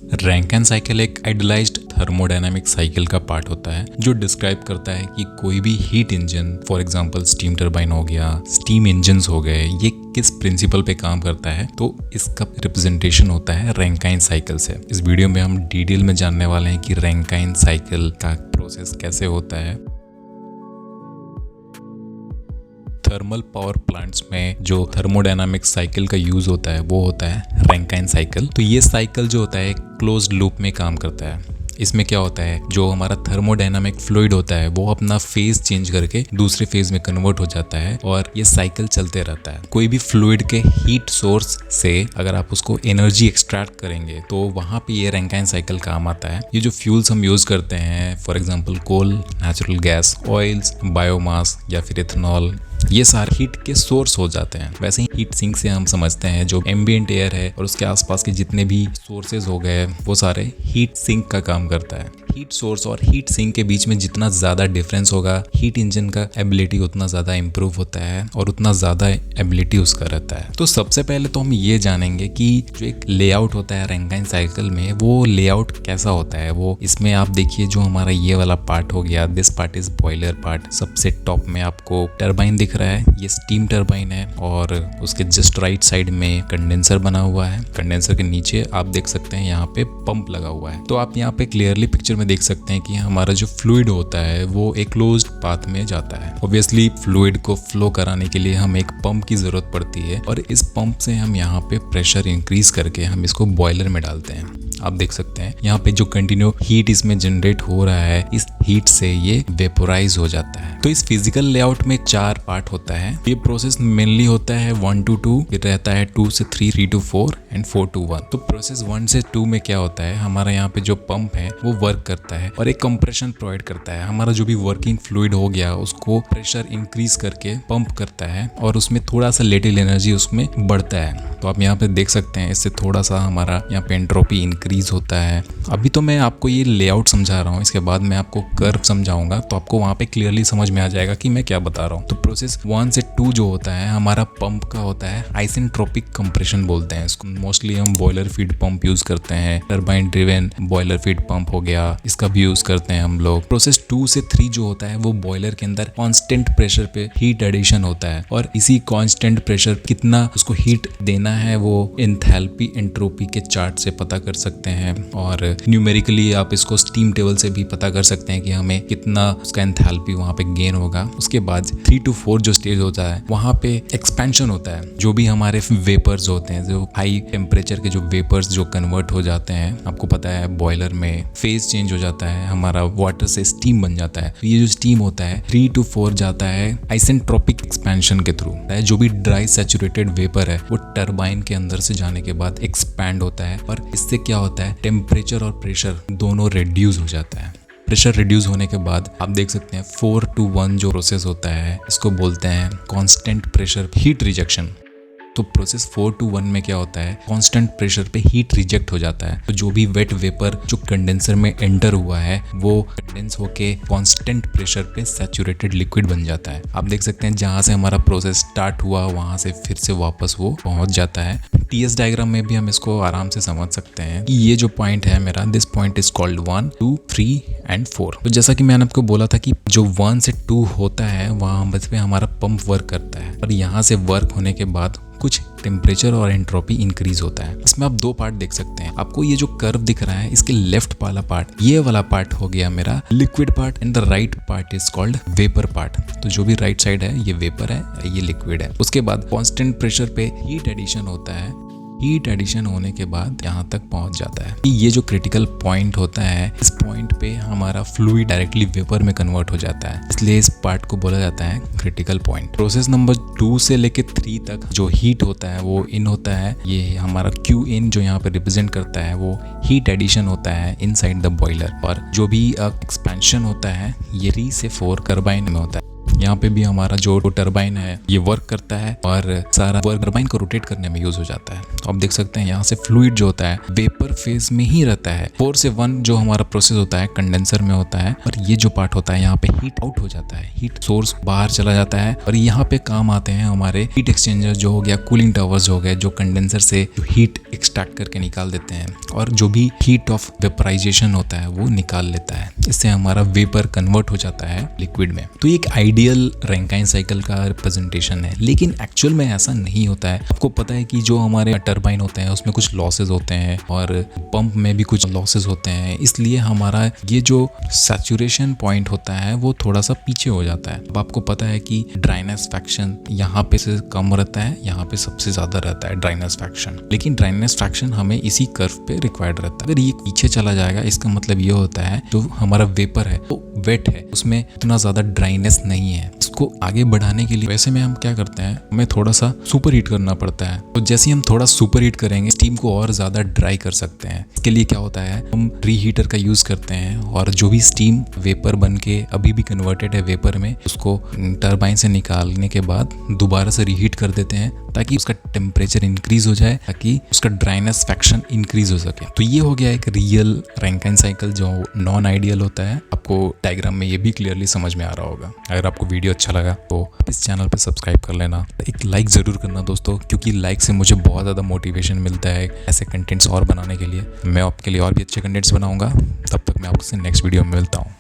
Rankine cycle एक idealised thermodynamic cycle का part होता है जो डिस्क्राइब करता है कि कोई भी heat engine, for example steam turbine हो गया, स्टीम इंजन्स हो गए, ये किस प्रिंसिपल पे काम करता है। तो इसका रिप्रेजेंटेशन होता है रैंकिन साइकिल से। इस वीडियो में हम डिटेल में जानने वाले हैं कि रैंकिन साइकिल का प्रोसेस कैसे होता है। थर्मल पावर प्लांट्स में जो थर्मोडायनामिक साइकिल का यूज होता है वो होता है रैंकिन साइकिल। तो ये साइकिल जो होता है क्लोज्ड लूप में काम करता है। इसमें क्या होता है, जो हमारा थर्मोडायनामिक फ्लूइड होता है वो अपना फेज चेंज करके दूसरे फेज में कन्वर्ट हो जाता है और ये साइकिल चलते रहता है। कोई भी फ्लूइड के हीट सोर्स से अगर आप उसको एनर्जी एक्सट्रैक्ट करेंगे तो वहाँ पे ये रैंकिन साइकिल काम आता है। ये जो फ्यूल्स हम यूज करते हैं, for example coal, natural gas, oils, biomass या फिर इथेनॉल, ये सारे हीट के सोर्स हो जाते हैं। वैसे ही हीट सिंक से हम समझते हैं जो एम्बिएंट एयर है और उसके आसपास के जितने भी सोर्सेज हो गए वो सारे हीट सिंक का काम करता है। हीट सोर्स और हीट सिंक के बीच में जितना ज़्यादा डिफरेंस होगा, हीट इंजन का एबिलिटी उतना ज़्यादा इंप्रूव होता है और उतना ज़्यादा एबिलिटी उसका रहता है। तो सबसे पहले तो हम ये जानेंगे कि जो एक लेआउट होता है रैंकिन साइकिल में, वो लेआउट कैसा होता है। वो इसमें आप देखिए, जो हमारा ये वाला पार्ट हो गया, this part is boiler part. सबसे टॉप में आपको टरबाइन दिख रहा है, ये स्टीम टरबाइन है और उसके जस्ट राइट साइड में कंडेंसर बना हुआ है। कंडेंसर के नीचे आप देख सकते हैं यहाँ पे पंप लगा हुआ है। तो आप यहाँ पे क्लियरली पिक्चर में देख सकते हैं कि हमारा जो फ्लूइड होता है वो एक क्लोज्ड पाथ में जाता है। ऑब्वियसली फ्लूइड को फ्लो कराने के लिए हमें एक पंप की जरूरत पड़ती है और इस पंप से हम यहाँ पे प्रेशर इंक्रीज करके हम इसको बॉयलर में डालते हैं। आप देख सकते हैं यहाँ पे जो कंटिन्यू हीट इसमें जनरेट हो रहा है, इस हीट से ये वेपोराइज हो जाता है। तो इस फिजिकल लेआउट में 4 पार्ट होता है। ये प्रोसेस मेनली होता है 1 to 2, फिर रहता है 2 से 3, 3 to 4 एंड 4 to 1। तो प्रोसेस 1 से 2 में क्या होता है, हमारा यहाँ पे जो पंप है वो वर्क करता है और एक कंप्रेशन प्रोवाइड करता है। हमारा जो भी वर्किंग फ्लूइड हो गया उसको प्रेशर इंक्रीज करके पंप करता है और उसमें थोड़ा सा लेटल एनर्जी उसमें बढ़ता है। तो आप यहाँ पे देख सकते हैं इससे थोड़ा सा हमारा यहाँ पे एंट्रोपी इंक्रीज होता है। अभी तो मैं आपको ये लेआउट समझा रहा हूँ, इसके बाद मैं आपको कर्व समझाऊंगा तो आपको वहाँ पे क्लियरली समझ में आ जाएगा कि मैं क्या बता रहा हूँ। तो प्रोसेस 1 से 2 जो होता है हमारा पंप का होता है आइसेंट्रोपिक कंप्रेशन बोलते हैं इसको। मोस्टली हम बॉयलर फीड पंप यूज करते हैं। Turbine driven boiler feed pump हो गया, इसका भी यूज करते हैं हम लोग। प्रोसेस 2 से 3 जो होता है वो बॉयलर के अंदर कांस्टेंट प्रेशर पे हीट एडिशन होता है और इसी कांस्टेंट प्रेशर कितना उसको हीट देना है वो एंथैल्पी एंट्रोपी के चार्ट से पता कर सकते हैं और न्यूमेरिकली आप इसको स्टीम टेबल से भी पता कर सकते हैं कि हमें कितना उसका एंथैल्पी वहाँ पे गेन होगा। उसके बाद 3 to 4 जो स्टेज होता है वहाँ पे एक्सपेंशन होता है। जो भी हमारे वेपर्स होते हैं, जो हाई टेम्परेचर के जो वेपर्स जो कन्वर्ट हो जाते हैं, आपको पता है बॉयलर में फेज चेंज हो जाता है, हमारा वाटर से स्टीम बन जाता है। तो ये जो स्टीम होता है 3 to 4 जाता है आइसेंट्रोपिक एक्सपेंशन के थ्रू। जो भी ड्राई सैचुरेटेड वेपर है वो टरबाइन के अंदर से जाने के बाद एक्सपैंड होता है और इससे क्या होता है, टेम्परेचर और प्रेशर दोनों रिड्यूस हो जाता है। प्रेशर रिड्यूस होने के बाद आप देख सकते हैं 4 to 1 जो प्रोसेस होता है इसको बोलते हैं कांस्टेंट प्रेशर हीट रिजेक्शन। तो प्रोसेस 4 to 1 में क्या होता है, कांस्टेंट प्रेशर पे हीट रिजेक्ट हो जाता है। तो जो भी वेट वेपर जो कंडेंसर में एंटर हुआ है वो कंडेंस होके कांस्टेंट प्रेशर पे सैचुरेटेड लिक्विड बन जाता है। आप देख सकते हैं जहाँ से हमारा प्रोसेस स्टार्ट हुआ वहाँ से फिर से वापस वो पहुँच जाता है। टीएस डायग्राम में भी हम इसको आराम से समझ सकते हैं कि ये जो पॉइंट है मेरा, this point is called 1, 2, 3 and 4। तो जैसा कि मैंने आपको बोला था कि जो 1 से 2 होता है वहाँ पे हमारा पंप वर्क करता है और यहाँ से वर्क होने के बाद कुछ टेम्परेचर और एंट्रोपी इंक्रीज होता है। इसमें आप 2 पार्ट देख सकते हैं। आपको ये जो कर्व दिख रहा है इसके लेफ्ट वाला पार्ट, ये वाला पार्ट हो गया मेरा liquid part and the right part is called vapour part. तो जो भी राइट साइड है ये वेपर है, ये लिक्विड है। उसके बाद कांस्टेंट प्रेशर पे हीट एडिशन होता है। हीट एडिशन होने के बाद यहाँ तक पहुँच जाता है। ये जो क्रिटिकल पॉइंट होता है, इस पॉइंट पे हमारा फ्लूइड डायरेक्टली वेपर में कन्वर्ट हो जाता है, इसलिए इस पार्ट को बोला जाता है क्रिटिकल पॉइंट। प्रोसेस नंबर 2 से लेके 3 तक जो हीट होता है वो इन होता है। ये हमारा क्यू इन जो यहाँ पे रिप्रेजेंट करता है वो हीट एडिशन होता है इनसाइड द बॉयलर और जो भी एक्सपेंशन होता है ये 3 से 4 टरबाइन में होता है। यहाँ पे भी हमारा जो टरबाइन है ये वर्क करता है और सारा वर्क टरबाइन को रोटेट करने में यूज हो जाता है। तो आप देख सकते हैं यहाँ से फ्लूइड जो होता है वेपर फेज में ही रहता है। 4 से 1 जो हमारा प्रोसेस होता है कंडेंसर में होता है, और ये जो पार्ट होता है यहाँ पे हीट आउट हो जाता है, हीट सोर्स बाहर चला जाता है। और यहाँ पे काम आते हैं हमारे हीट एक्सचेंजर जो हो गया, कूलिंग टावर्स हो गए, जो कंडेंसर से हीट एक्सट्रैक्ट करके निकाल देते हैं और जो भी हीट ऑफ वेपराइजेशन होता है वो निकाल लेता है। इससे हमारा वेपर कन्वर्ट हो जाता है लिक्विड में। तो ये एक आइडियल रैंकाइन साइकिल का रिप्रेजेंटेशन है, लेकिन एक्चुअल में ऐसा नहीं होता है। आपको पता है कि जो हमारे टरबाइन होते हैं उसमें कुछ लॉसेस होते हैं और पंप में भी कुछ लॉसेस होते हैं, इसलिए हमारा ये जो सैचुरेशन पॉइंट होता है वो थोड़ा सा पीछे हो जाता है। अब आपको पता है कि ड्राइनेस फ्रैक्शन यहाँ पे से कम रहता है, यहाँ पे सबसे ज्यादा रहता है ड्राइनेस फ्रैक्शन, लेकिन ड्राइनेस फ्रैक्शन हमें इसी कर्व पे रिक्वायर्ड रहता है। अगर ये पीछे चला जाएगा इसका मतलब ये होता है जो हमारा वेपर है वो वेट है, उसमें इतना ज्यादा ड्राइनेस नहीं है। इसको आगे बढ़ाने के लिए वैसे में हम क्या करते हैं, हमें थोड़ा सा सुपर हीट करना पड़ता है। तो जैसे ही हम थोड़ा सुपर हीट करेंगे स्टीम को और ज्यादा ड्राई कर सकते हैं। इसके लिए क्या होता है, हम रीहीटर का यूज करते हैं और जो भी स्टीम वेपर बन के अभी भी कन्वर्टेड है वेपर में, उसको टरबाइन से निकालने के बाद दोबारा से रीहीट कर देते हैं ताकि उसका टेम्परेचर इंक्रीज हो जाए, ताकि उसका ड्राइनेस फ्रैक्शन इंक्रीज हो सके। तो ये हो गया एक रियल रैंकाइन साइकिल जो नॉन आइडियल होता है। आपको डायग्राम में ये भी क्लियरली समझ में आ रहा होगा। अगर आपको वीडियो अच्छा लगा तो इस चैनल पे सब्सक्राइब कर लेना, एक लाइक ज़रूर करना दोस्तों, क्योंकि लाइक से मुझे बहुत ज़्यादा मोटिवेशन मिलता है ऐसे कंटेंट्स और बनाने के लिए। मैं आपके लिए और भी अच्छे कंटेंट्स बनाऊंगा। तब तक मैं आपसे नेक्स्ट वीडियो में मिलता हूँ।